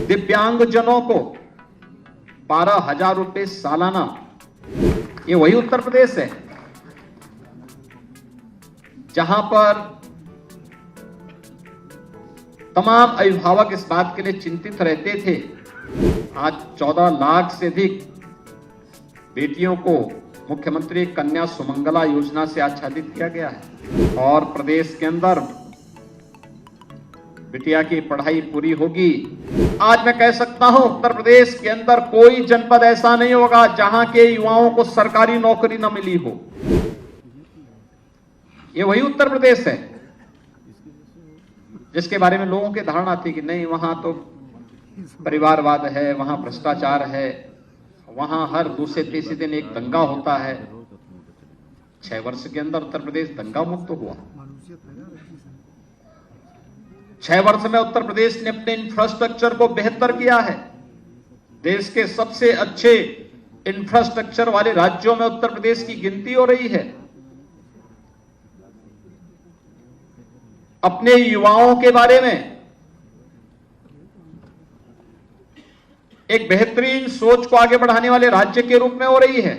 दिव्यांगजनों को 12,000 रुपए सालाना, ये वही उत्तर प्रदेश है जहां पर तमाम अभिभावक इस बात के लिए चिंतित रहते थे। आज 14 लाख से अधिक बेटियों को मुख्यमंत्री कन्या सुमंगला योजना से आच्छादित किया गया है और प्रदेश के अंदर बिटिया की पढ़ाई पूरी होगी। आज मैं कह सकता हूं उत्तर प्रदेश के अंदर कोई जनपद ऐसा नहीं होगा जहां के युवाओं को सरकारी नौकरी न मिली हो। ये वही उत्तर प्रदेश है जिसके बारे में लोगों की धारणा थी कि नहीं, वहां तो परिवारवाद है, वहां भ्रष्टाचार है, वहां हर दूसरे तीसरे दिन एक दंगा होता है। 6 वर्ष के अंदर उत्तर प्रदेश दंगा मुक्त हुआ। 6 वर्ष में उत्तर प्रदेश ने अपने इंफ्रास्ट्रक्चर को बेहतर किया है। देश के सबसे अच्छे इंफ्रास्ट्रक्चर वाले राज्यों में उत्तर प्रदेश की गिनती हो रही है। अपने युवाओं के बारे में एक बेहतरीन सोच को आगे बढ़ाने वाले राज्य के रूप में हो रही है,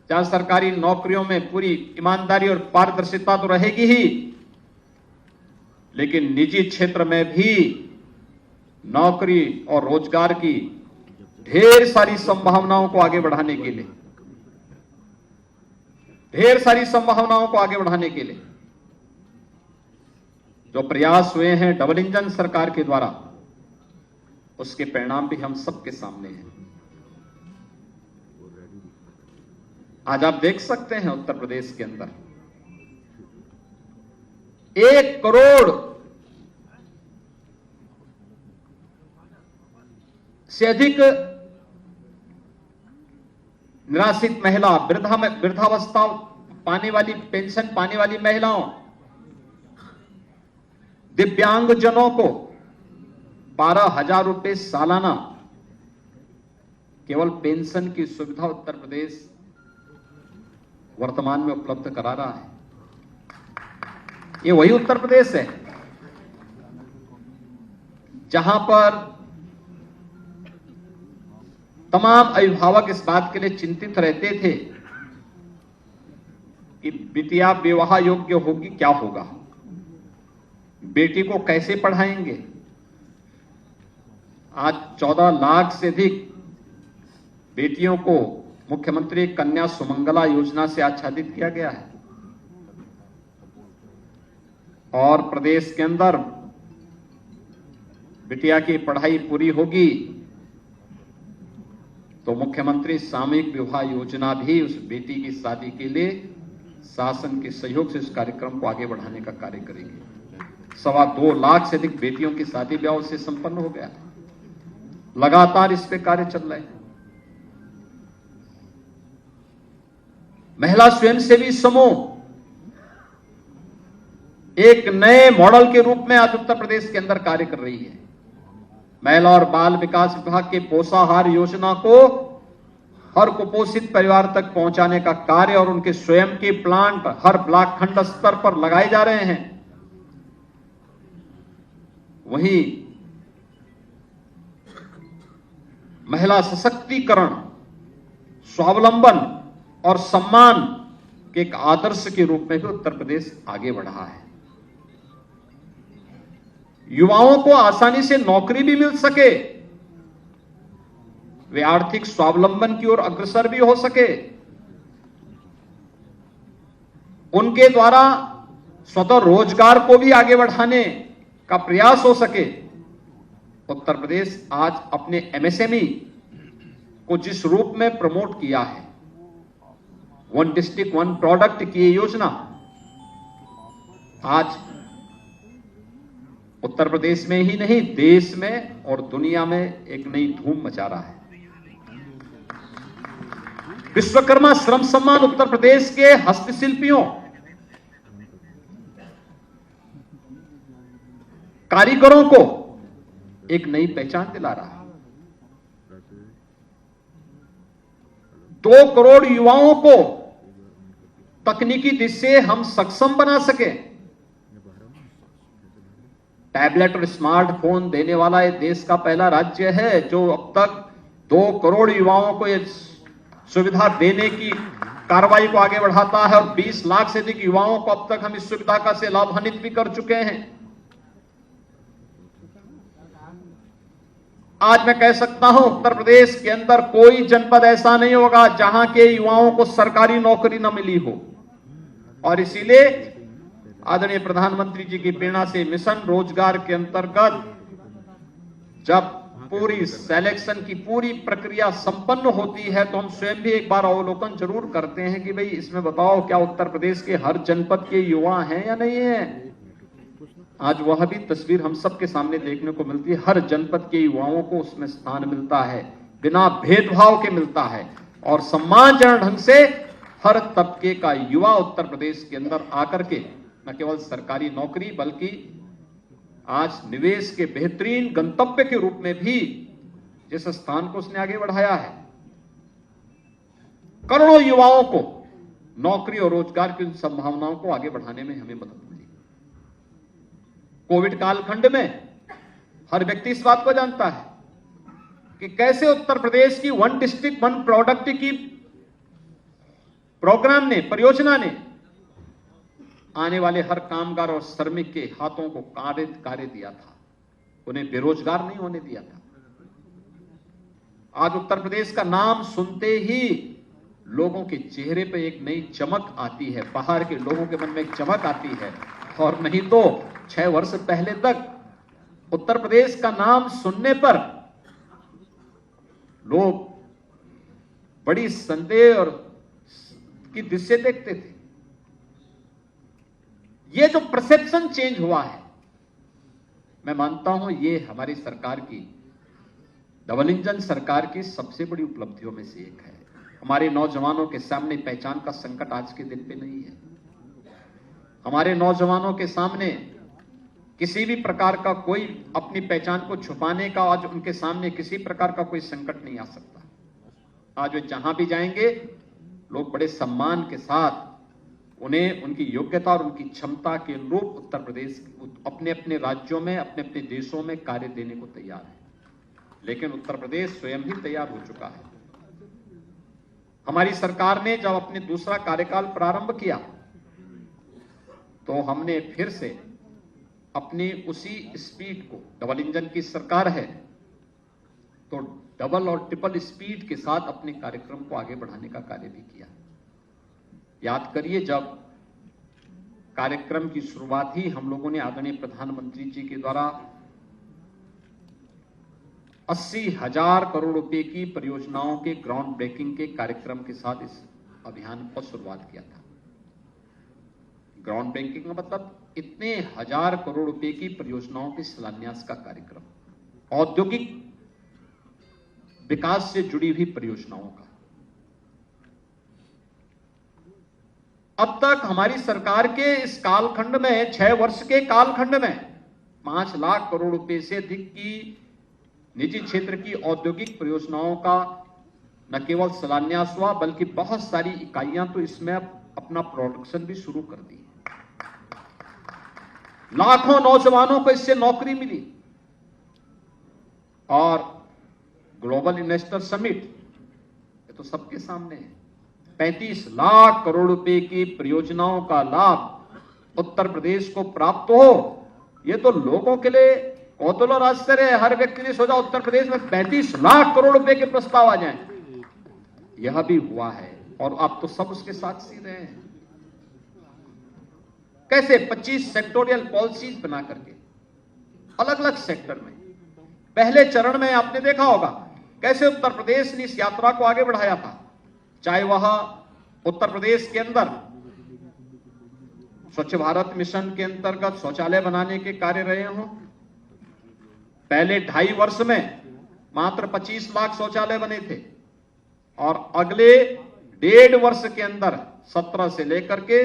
जहां सरकारी नौकरियों में पूरी ईमानदारी और पारदर्शिता तो रहेगी ही, लेकिन निजी क्षेत्र में भी नौकरी और रोजगार की ढेर सारी संभावनाओं को आगे बढ़ाने के लिए, जो प्रयास हुए हैं डबल इंजन सरकार के द्वारा, उसके परिणाम भी हम सबके सामने हैं। आज आप देख सकते हैं उत्तर प्रदेश के अंदर 1 करोड़ से अधिक निराश्रित महिला, वृद्धावस्था पाने वाली, पेंशन पाने वाली महिलाओं, दिव्यांगजनों को 12,000 रुपए सालाना केवल पेंशन की सुविधा उत्तर प्रदेश वर्तमान में उपलब्ध करा रहा है। ये वही उत्तर प्रदेश है जहां पर तमाम अभिभावक इस बात के लिए चिंतित रहते थे कि बिटिया विवाह योग्य होगी, क्या होगा, बेटी को कैसे पढ़ाएंगे। आज 14 लाख से अधिक बेटियों को मुख्यमंत्री कन्या सुमंगला योजना से आच्छादित किया गया है और प्रदेश के अंदर बिटिया की पढ़ाई पूरी होगी तो मुख्यमंत्री सामूहिक विवाह योजना भी उस बेटी की शादी के लिए शासन के सहयोग से इस कार्यक्रम को आगे बढ़ाने का कार्य करेंगे। 2.25 लाख से अधिक बेटियों की शादी ब्याह से संपन्न हो गया। लगातार इस पे कार्य चल रहे हैं। महिला स्वयंसेवी समूह एक नए मॉडल के रूप में आज उत्तर प्रदेश के अंदर कार्य कर रही है। महिला और बाल विकास विभाग के पोषाहार योजना को हर कुपोषित परिवार तक पहुंचाने का कार्य और उनके स्वयं के प्लांट हर ब्लॉक खंड स्तर पर लगाए जा रहे हैं। वहीं महिला सशक्तिकरण, स्वावलंबन और सम्मान के एक आदर्श के रूप में भी उत्तर प्रदेश आगे बढ़ा है। युवाओं को आसानी से नौकरी भी मिल सके, वे आर्थिक स्वावलंबन की ओर अग्रसर भी हो सके, उनके द्वारा स्वतः रोजगार को भी आगे बढ़ाने का प्रयास हो सके। उत्तर प्रदेश आज अपने एमएसएमई को जिस रूप में प्रमोट किया है, 1 डिस्ट्रिक्ट 1 प्रोडक्ट की योजना आज उत्तर प्रदेश में ही नहीं, देश में और दुनिया में एक नई धूम मचा रहा है। विश्वकर्मा श्रम सम्मान उत्तर प्रदेश के हस्तशिल्पियों, कारीगरों को एक नई पहचान दिला रहा है। 2 करोड़ युवाओं को तकनीकी दिशा से हम सक्षम बना सके, टैबलेट और स्मार्टफोन देने वाला ये देश का पहला राज्य है जो अब तक 2 करोड़ युवाओं को ये सुविधा देने की कार्रवाई को आगे बढ़ाता है और 20 लाख से अधिक युवाओं को अब तक हम इस सुविधा का से लाभान्वित भी कर चुके हैं। आज मैं कह सकता हूं उत्तर प्रदेश के अंदर कोई जनपद ऐसा नहीं होगा जहां के युवाओं को सरकारी नौकरी न मिली हो, और इसीलिए आदरणीय प्रधानमंत्री जी की प्रेरणा से मिशन रोजगार के अंतर्गत जब पूरी सिलेक्शन की पूरी प्रक्रिया संपन्न होती है तो हम स्वयं भी एक बार अवलोकन जरूर करते हैं कि भाई इसमें बताओ क्या उत्तर प्रदेश के हर जनपद के युवा हैं या नहीं है। आज वह भी तस्वीर हम सबके सामने देखने को मिलती है, हर जनपद के युवाओं को उसमें स्थान मिलता है, बिना भेदभाव के मिलता है और सम्मानजनक ढंग से हर तबके का युवा उत्तर प्रदेश के अंदर आकर के न केवल सरकारी नौकरी बल्कि आज निवेश के बेहतरीन गंतव्य के रूप में भी जिस स्थान को उसने आगे बढ़ाया है, करोड़ों युवाओं को नौकरी और रोजगार की संभावनाओं को आगे बढ़ाने में हमें मदद मिली। कोविड कालखंड में हर व्यक्ति इस बात को जानता है कि कैसे उत्तर प्रदेश की 1 डिस्ट्रिक्ट 1 प्रोडक्ट की प्रोग्राम ने, परियोजना ने आने वाले हर कामगार और श्रमिक के हाथों को कार्य दिया था, उन्हें बेरोजगार नहीं होने दिया था। आज उत्तर प्रदेश का नाम सुनते ही लोगों के चेहरे पर एक नई चमक आती है, बाहर के लोगों के मन में एक चमक आती है, और नहीं तो 6 वर्ष पहले तक उत्तर प्रदेश का नाम सुनने पर लोग बड़ी संदेह और की दृश्य देखते थे। ये जो परसेप्शन चेंज हुआ है, मैं मानता हूं ये हमारी सरकार की, डबल इंजन सरकार की सबसे बड़ी उपलब्धियों में से एक है। हमारे नौजवानों के सामने पहचान का संकट आज के दिन पे नहीं है। हमारे नौजवानों के सामने किसी भी प्रकार का कोई अपनी पहचान को छुपाने का आज उनके सामने किसी प्रकार का कोई संकट नहीं आ सकता। आज वे जहां भी जाएंगे लोग बड़े सम्मान के साथ उन्हें उनकी योग्यता और उनकी क्षमता के अनुरूप उत्तर प्रदेश अपने अपने राज्यों में, अपने अपने देशों में कार्य देने को तैयार है। लेकिन उत्तर प्रदेश स्वयं ही तैयार हो चुका है। हमारी सरकार ने जब अपने दूसरा कार्यकाल प्रारंभ किया तो हमने फिर से अपनी उसी स्पीड को, डबल इंजन की सरकार है तो डबल और ट्रिपल स्पीड के साथ अपने कार्यक्रम को आगे बढ़ाने का कार्य भी किया। याद करिए, जब कार्यक्रम की शुरुआत ही हम लोगों ने आदरणीय प्रधानमंत्री जी के द्वारा 80,000 करोड़ रुपए की परियोजनाओं के ग्राउंड ब्रेकिंग के कार्यक्रम के साथ इस अभियान को शुरुआत किया था। ग्राउंड ब्रेकिंग का मतलब इतने 1000 करोड़ रुपए की परियोजनाओं के शिलान्यास का कार्यक्रम, औद्योगिक विकास से जुड़ी हुई परियोजनाओं का। अब तक हमारी सरकार के इस कालखंड में, 6 वर्ष के कालखंड में 5 लाख करोड़ रुपए से अधिक की निजी क्षेत्र की औद्योगिक परियोजनाओं का न केवल शिलान्यास हुआ बल्कि बहुत सारी इकाइयां तो इसमें अपना प्रोडक्शन भी शुरू कर दी। लाखों नौजवानों को इससे नौकरी मिली। और ग्लोबल इन्वेस्टर समिट, ये तो सबके सामने है, 35 लाख करोड़ रुपए की परियोजनाओं का लाभ उत्तर प्रदेश को प्राप्त हो, ये तो लोगों के लिए कौतूहल और आश्चर्य है। हर व्यक्ति ने सोचा उत्तर प्रदेश में 35 लाख करोड़ रुपए के प्रस्ताव आ जाएं। यह भी हुआ है और आप तो सब उसके साक्षी रहे हैं। कैसे 25 सेक्टोरियल पॉलिसीज बना करके अलग अलग सेक्टर में, पहले चरण में आपने देखा होगा कैसे उत्तर प्रदेश ने इस यात्रा को आगे बढ़ाया था। चाहे वह उत्तर प्रदेश के अंदर स्वच्छ भारत मिशन के अंतर्गत शौचालय बनाने के कार्य रहे हों, पहले 2.5 वर्ष में मात्र 25 लाख शौचालय बने थे और अगले 1.5 वर्ष के अंदर 17 से लेकर के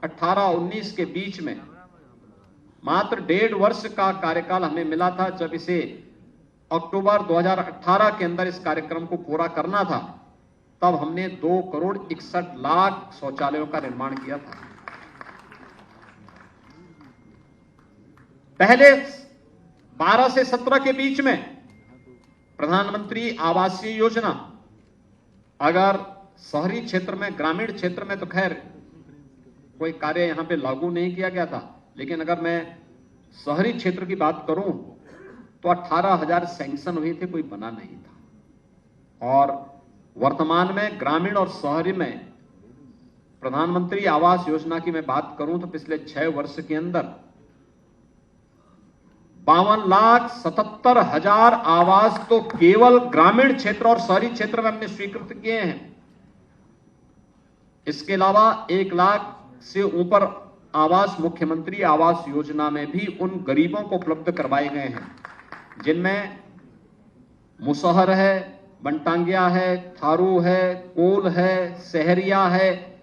18-19 के बीच में मात्र 1.5 वर्ष का कार्यकाल हमें मिला था। जब इसे अक्टूबर 2018 के अंदर इस कार्यक्रम को पूरा करना था, तब हमने 2 करोड़ 61 लाख शौचालयों का निर्माण किया था। पहले 12 से 17 के बीच में प्रधानमंत्री आवासीय योजना अगर शहरी क्षेत्र में, ग्रामीण क्षेत्र में तो खैर कोई कार्य यहां पे लागू नहीं किया गया था, लेकिन अगर मैं शहरी क्षेत्र की बात करूं तो 18,000 सैंक्शन हुए थे, कोई बना नहीं था। और वर्तमान में ग्रामीण और शहरी में प्रधानमंत्री आवास योजना की मैं बात करूं तो पिछले 6 वर्ष के अंदर 52,77,000 आवास तो केवल ग्रामीण क्षेत्र और शहरी क्षेत्र में हमने स्वीकृत किए हैं। इसके अलावा 1 लाख से ऊपर आवास मुख्यमंत्री आवास योजना में भी उन गरीबों को उपलब्ध करवाए गए हैं जिनमें मुसहर है, बनटांगिया है, थारू है, कोल है, सहरिया है,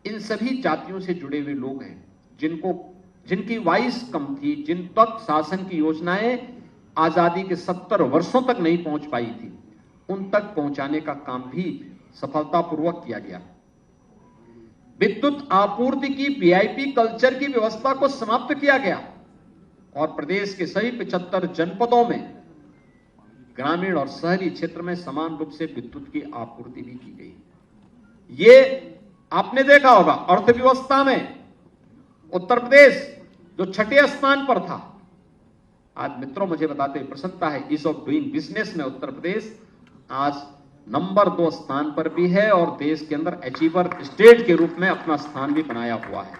इन सभी जातियों से जुड़े हुए लोग हैं जिनकी वाइस कम थी, जिन तक शासन की योजनाएं आजादी के 70 वर्षों तक नहीं पहुंच पाई थी, उन तक पहुंचाने का काम भी सफलतापूर्वक किया गया। विद्युत आपूर्ति की वीआईपी कल्चर की व्यवस्था को समाप्त किया गया और प्रदेश के सभी 75 जनपदों में ग्रामीण और शहरी क्षेत्र में समान रूप से विद्युत की आपूर्ति भी की गई। ये आपने देखा होगा, अर्थव्यवस्था में उत्तर प्रदेश जो 6ठे स्थान पर था, आज मित्रों मुझे बताते हुए प्रसन्नता है, ईज ऑफ डूइंग बिजनेस में उत्तर प्रदेश आज नंबर 2 स्थान पर भी है और देश के अंदर अचीवर स्टेट के रूप में अपना स्थान भी बनाया हुआ है।